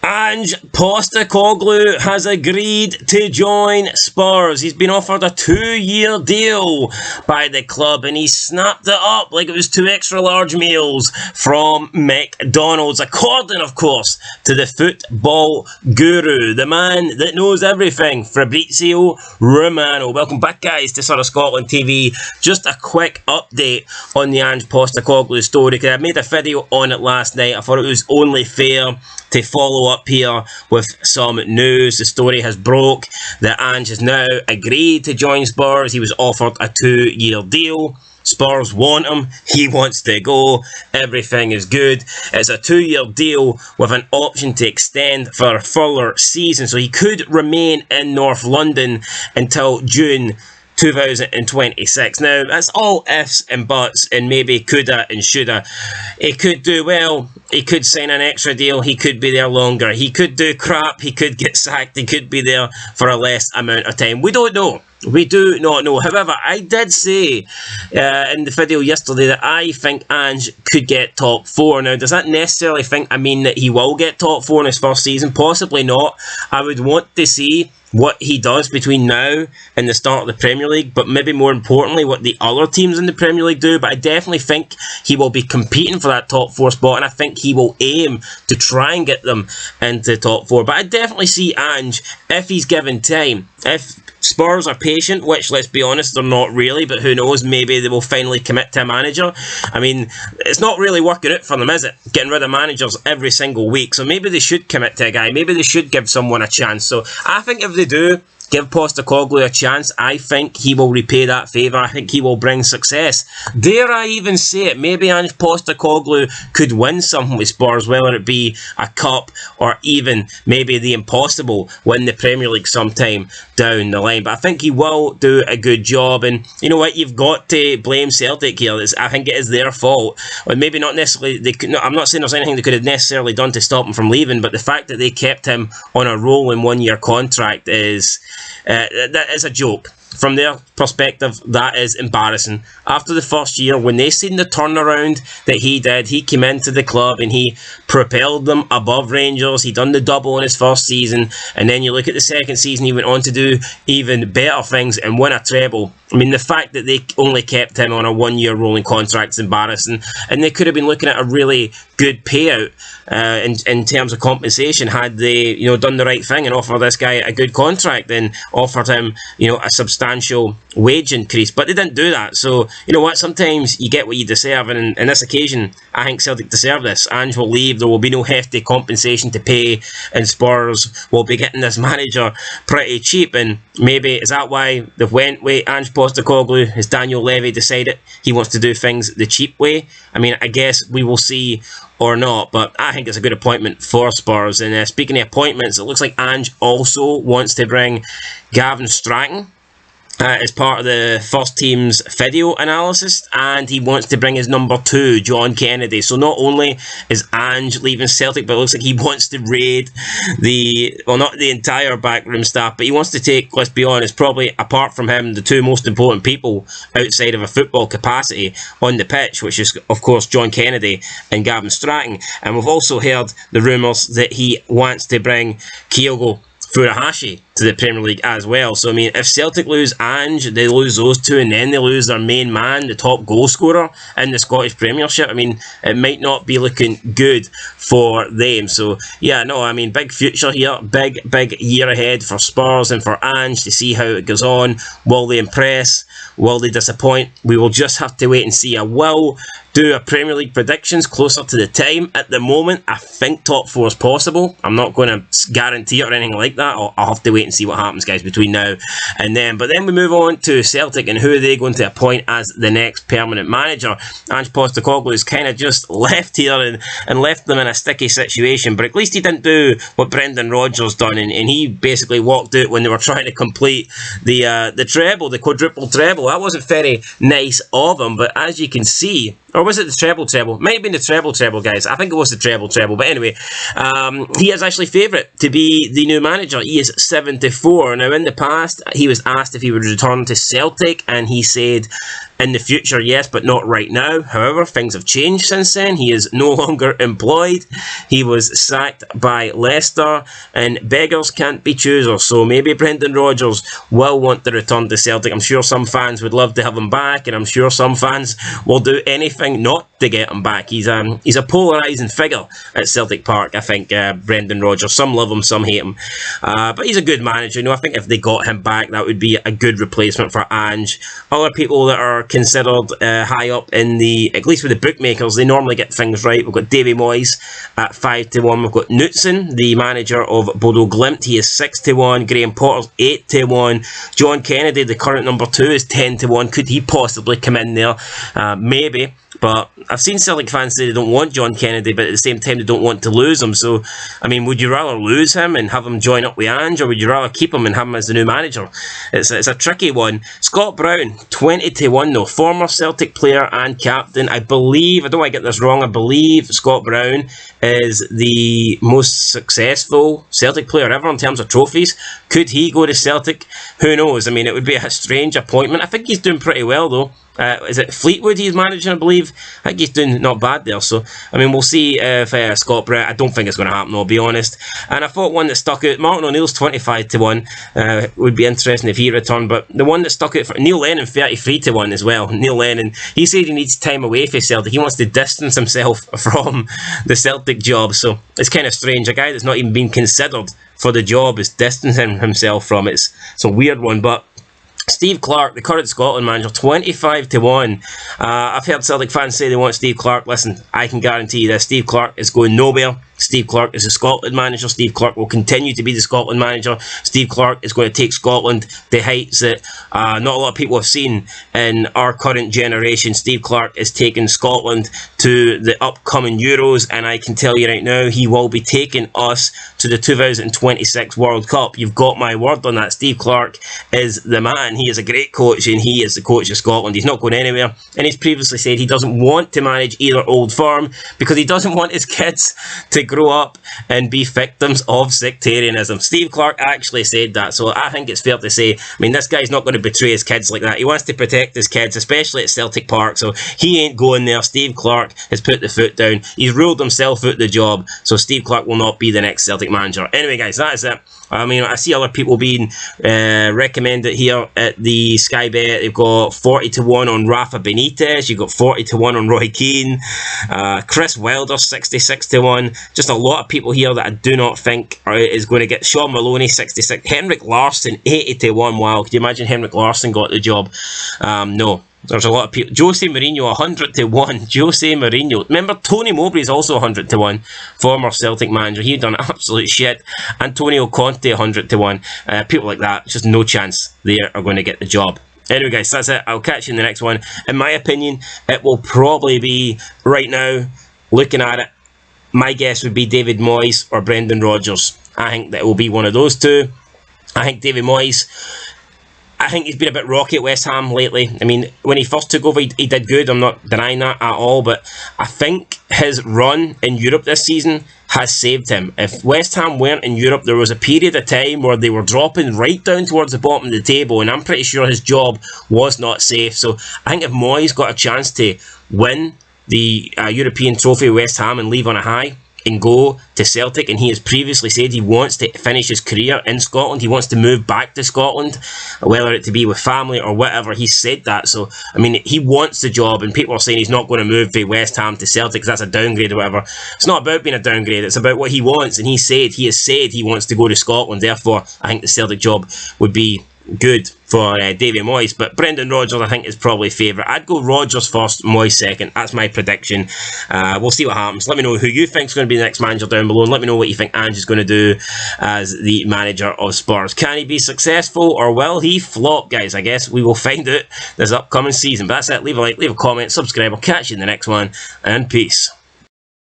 Ange Postecoglou has agreed to join Spurs. He's been offered a 2-year deal by the club and he snapped it up like it was 2 extra large meals from McDonald's, according, of course, to the football guru, the man that knows everything, Fabrizio Romano. Welcome back, guys, to Sort of Scotland TV. Just a quick update on the Ange Postecoglou story, because I made a video on it last night. I thought it was only fair to follow up here with some news. The story has broke that Ange has now agreed to join Spurs. He was offered a 2-year deal. Spurs want him. He wants to go. Everything is good. It's a 2-year deal with an option to extend for a further season. So he could remain in North London until June 2026. Now, that's all ifs and buts and maybe coulda and shoulda. He could do well. He could sign an extra deal. He could be there longer. He could do crap. He could get sacked. He could be there for a less amount of time. We don't know. We do not know. However, I did say in the video yesterday that I think Ange could get top 4. Now, does that necessarily mean that he will get top 4 in his first season? Possibly not. I would want to see what he does between now and the start of the Premier League, but maybe more importantly what the other teams in the Premier League do. But I definitely think he will be competing for that top 4 spot, and I think he will aim to try and get them into top 4. But I definitely see Ange, if he's given time, if Spurs are patient, which, let's be honest, they're not really, but who knows, maybe they will finally commit to a manager. I mean, it's not really working out for them, is it? Getting rid of managers every single week. So maybe they should commit to a guy. Maybe they should give someone a chance. So I think if they do give Postecoglou a chance, I think he will repay that favour. I think he will bring success. Dare I even say it? Maybe Ange Postecoglou could win something with Spurs, whether it be a cup or even maybe the impossible, win the Premier League sometime down the line. But I think he will do a good job. And you know what? You've got to blame Celtic here. I think it is their fault. Or maybe not necessarily. I'm not saying there's anything they could have necessarily done to stop him from leaving, but the fact that they kept him on a rolling 1-year contract is that is a joke. From their perspective, that is embarrassing. After the first year, when they seen the turnaround that he did, he came into the club and he propelled them above Rangers. He done the double in his first season, and then you look at the second season, he went on to do even better things and win a treble. I mean, the fact that they only kept him on a 1-year rolling contract is embarrassing, and they could have been looking at a really good payout in terms of compensation had they, done the right thing and offered this guy a good contract and offered him, a substantial wage increase. But they didn't do that. So, you know what? Sometimes you get what you deserve, and in this occasion, I think Celtic deserve this. Ange will leave. There will be no hefty compensation to pay, and Spurs will be getting this manager pretty cheap. And maybe is that why they've went with Ange Postecoglou? Has Daniel Levy decided he wants to do things the cheap way? I mean, I guess we will see or not, but I think it's a good appointment for Spurs. And speaking of appointments, it looks like Ange also wants to bring Gavin Strachan as part of the first team's video analysis, and he wants to bring his number 2, John Kennedy. So not only is Ange leaving Celtic, but it looks like he wants to raid not the entire backroom staff, but he wants to take, let's be honest, probably apart from him, the 2 most important people outside of a football capacity on the pitch, which is, of course, John Kennedy and Gavin Strachan. And we've also heard the rumours that he wants to bring Kyogo Furuhashi to the Premier League as well. So, I mean, if Celtic lose Ange, they lose those 2, and then they lose their main man, the top goal scorer in the Scottish Premiership. I mean, it might not be looking good for them. So, yeah, no, I mean, big future here, big year ahead for Spurs and for Ange to see how it goes on. Will they impress? Will they disappoint? We will just have to wait and see. I will do a Premier League predictions closer to the time. At the moment, I think top 4 is possible. I'm not going to guarantee it or anything like that. I'll have to wait and see what happens, guys, between now and then. But then we move on to Celtic and who are they going to appoint as the next permanent manager. Ange Postecoglou has kind of just left here and left them in a sticky situation, but at least he didn't do what Brendan Rodgers done, and he basically walked out when they were trying to complete the treble, the quadruple treble. That wasn't very nice of him, but as you can see, or was it the treble? Might have been the treble, guys. I think it was the treble. But anyway, he is actually favourite to be the new manager. He is 74. Now, in the past, he was asked if he would return to Celtic, and he said in the future, yes, but not right now. However, things have changed since then. He is no longer employed. He was sacked by Leicester, and beggars can't be choosers. So maybe Brendan Rodgers will want to return to Celtic. I'm sure some fans would love to have him back, and I'm sure some fans will do anything not to get him back. He's a polarising figure at Celtic Park, I think, Brendan Rodgers. Some love him, some hate him. But he's a good manager. I think if they got him back, that would be a good replacement for Ange. Other people that are considered high up in at least with the bookmakers, they normally get things right. We've got Davy Moyes at 5-1. We've got Knutson, the manager of Bodo Glimt. He is 6-1. Graham Potter's 8-1. John Kennedy, the current number 2, is 10-1. Could he possibly come in there? Maybe. But I've seen Celtic fans say they don't want John Kennedy, but at the same time they don't want to lose him. So, I mean, would you rather lose him and have him join up with Ange, or would you rather keep him and have him as the new manager? It's a tricky one. Scott Brown, 20-1 though. Former Celtic player and captain. I don't want to get this wrong, I believe Scott Brown is the most successful Celtic player ever in terms of trophies. Could he go to Celtic? Who knows? I mean, it would be a strange appointment. I think he's doing pretty well though. Is it Fleetwood he's managing, I believe? I think he's doing not bad there. So, I mean, we'll see if Scott Brown... I don't think it's going to happen, I'll be honest. And I thought one that stuck out, Martin O'Neill's 25-1. Would be interesting if he returned. But the one that stuck out for Neil Lennon, 33-1 as well. Neil Lennon, he said he needs time away from Celtic. He wants to distance himself from the Celtic job. So, it's kind of strange. A guy that's not even been considered for the job is distancing himself from it. It's a weird one, but... Steve Clarke, the current Scotland manager, 25-1. I've heard Celtic fans say they want Steve Clarke. Listen, I can guarantee you this. Steve Clarke is going nowhere. Steve Clarke is the Scotland manager. Steve Clarke will continue to be the Scotland manager. Steve Clarke is going to take Scotland to heights that not a lot of people have seen in our current generation. Steve Clarke is taking Scotland to the upcoming Euros, and I can tell you right now, he will be taking us to the 2026 World Cup. You've got my word on that. Steve Clarke is the man. He is a great coach, and he is the coach of Scotland. He's not going anywhere, and he's previously said he doesn't want to manage either Old Firm because he doesn't want his kids to grow up and be victims of sectarianism. Steve Clarke actually said that, so I think it's fair to say, I mean, this guy's not going to betray his kids like that. He wants to protect his kids, especially at Celtic Park, so he ain't going there. Steve Clarke has put the foot down. He's ruled himself out the job, so Steve Clarke will not be the next Celtic manager. Anyway, guys, that is it. I mean, I see other people being recommended here at the Sky Bet. They've got 40-1 on Rafa Benitez. You've got 40-1 on Roy Keane. Chris Wilder, 66-1. Just a lot of people here that I do not think is going to get. Sean Maloney, 66. Henrik Larsson, 80-1. Wow, could you imagine Henrik Larsson got the job? No. There's a lot of people. Jose Mourinho, 100-1. Jose Mourinho. Remember, Tony Mowbray is also 100-1. Former Celtic manager. He done absolute shit. Antonio Conte, 100-1. People like that, just no chance they are going to get the job. Anyway, guys, that's it. I'll catch you in the next one. In my opinion, it will probably be, right now, looking at it, my guess would be David Moyes or Brendan Rodgers. I think that it will be one of those two. I think David Moyes... I think he's been a bit rocky at West Ham lately. I mean, when he first took over, he did good. I'm not denying that at all. But I think his run in Europe this season has saved him. If West Ham weren't in Europe, there was a period of time where they were dropping right down towards the bottom of the table. And I'm pretty sure his job was not safe. So I think if Moyes got a chance to win the European trophy with West Ham and leave on a high, and go to Celtic, and he has previously said he wants to finish his career in Scotland. He wants to move back to Scotland, whether it to be with family or whatever. He said that, so I mean, he wants the job, and people are saying he's not going to move from West Ham to Celtic because that's a downgrade or whatever. It's not about being a downgrade, it's about what he wants, and he has said he wants to go to Scotland. Therefore, I think the Celtic job would be good for Davy Moyes, but Brendan Rodgers I think is probably favourite. I'd go Rodgers first, Moyes second. That's my prediction. We'll see what happens. Let me know who you think is going to be the next manager down below, and let me know what you think Ange is going to do as the manager of Spurs. Can he be successful or will he flop, guys? I guess we will find out this upcoming season. But that's it. Leave a like, leave a comment, subscribe. I'll catch you in the next one, and peace.